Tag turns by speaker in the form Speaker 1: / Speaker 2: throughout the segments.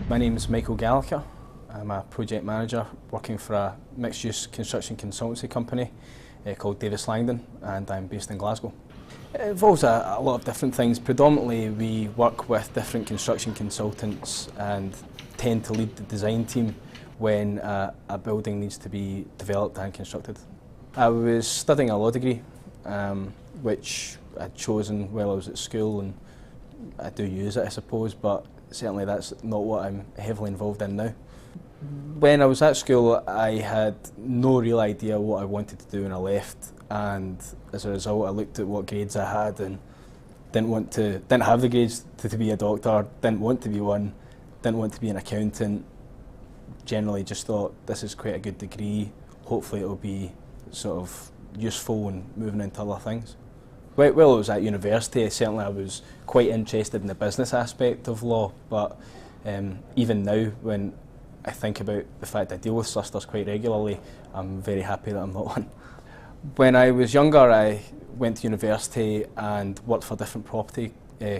Speaker 1: My name is Michael Gallagher. I'm a project manager working for a mixed-use construction consultancy company called Davis Langdon, and I'm based in Glasgow. It involves a lot of different things. Predominantly we work with different construction consultants and tend to lead the design team when a building needs to be developed and constructed. I was studying a law degree, which I'd chosen while I was at school, and I do use it, I suppose, but certainly that's not what I'm heavily involved in now. When I was at school, I had no real idea what I wanted to do when I left, and as a result I looked at what grades I had and didn't have the grades to be a doctor, didn't want to be one, didn't want to be an accountant. Generally just thought, this is quite a good degree, hopefully it'll be sort of useful and moving into other things. While I was at university, certainly I was quite interested in the business aspect of law, but even now, when I think about the fact I deal with solicitors quite regularly, I'm very happy that I'm not one. When I was younger, I went to university and worked for different property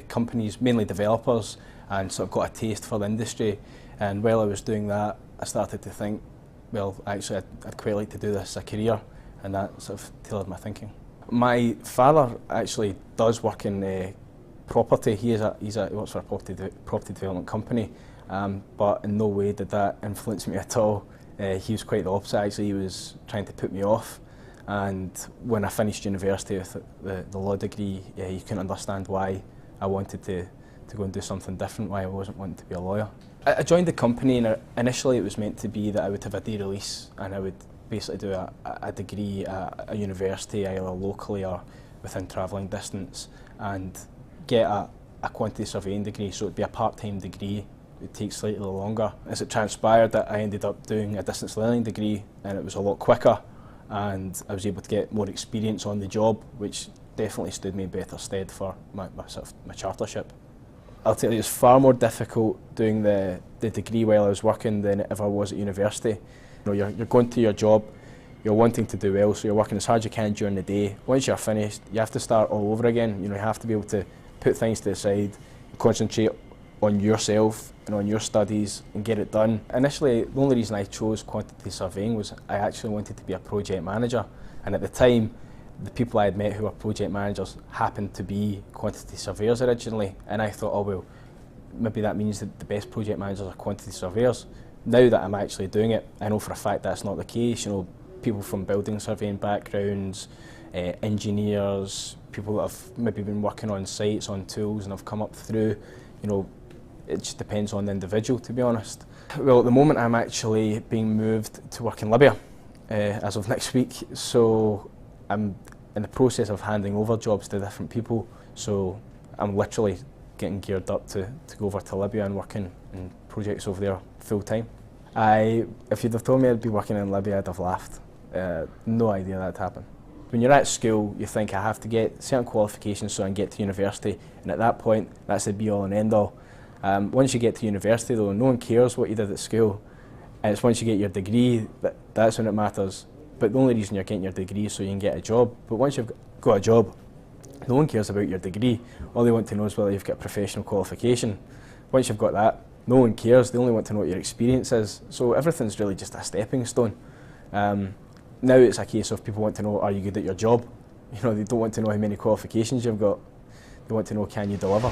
Speaker 1: companies, mainly developers, and sort of got a taste for the industry. And while I was doing that, I started to think, well, actually I'd quite like to do this as a career, and that sort of tailored my thinking. My father actually does work in property. He works for a property development company, but in no way did that influence me at all. He was quite the opposite. Actually, he was trying to put me off. And when I finished university with the law degree, he couldn't understand why I wanted to go and do something different, why I wasn't wanting to be a lawyer. I joined the company, and initially it was meant to be that I would have a day release and I would basically do a degree at a university, either locally or within travelling distance, and get a quantity surveying degree, so it would be a part-time degree. It takes slightly longer. As it transpired, that I ended up doing a distance learning degree, and it was a lot quicker, and I was able to get more experience on the job, which definitely stood me in better stead for my chartership. I'll tell you, it's far more difficult doing the degree while I was working than it ever was at university. You know, you're going to your job, you're wanting to do well, so you're working as hard as you can during the day. Once you're finished, you have to start all over again. You know, you have to be able to put things to the side, concentrate on yourself and on your studies and get it done. Initially, the only reason I chose quantity surveying was I actually wanted to be a project manager, and at the time, the people I had met who were project managers happened to be quantity surveyors originally, and I thought, oh well, maybe that means that the best project managers are quantity surveyors. Now that I'm actually doing it, I know for a fact that's not the case. You know, people from building surveying backgrounds, engineers, people that have maybe been working on sites, on tools, and have come up through, you know, it just depends on the individual, to be honest. Well, at the moment I'm actually being moved to work in Libya as of next week, so I'm in the process of handing over jobs to different people, so I'm literally getting geared up to go over to Libya and working in projects over there full time. If you'd have told me I'd be working in Libya, I'd have laughed. No idea that'd happen. When you're at school, you think I have to get certain qualifications so I can get to university, and at that point, that's the be-all and end-all. Once you get to university though, no one cares what you did at school, and it's once you get your degree that's when it matters. But the only reason you're getting your degree is so you can get a job. But once you've got a job, no one cares about your degree. All they want to know is whether you've got a professional qualification. Once you've got that, no one cares. They only want to know what your experience is. So everything's really just a stepping stone. Now it's a case of people want to know, are you good at your job? You know, they don't want to know how many qualifications you've got. They want to know, can you deliver?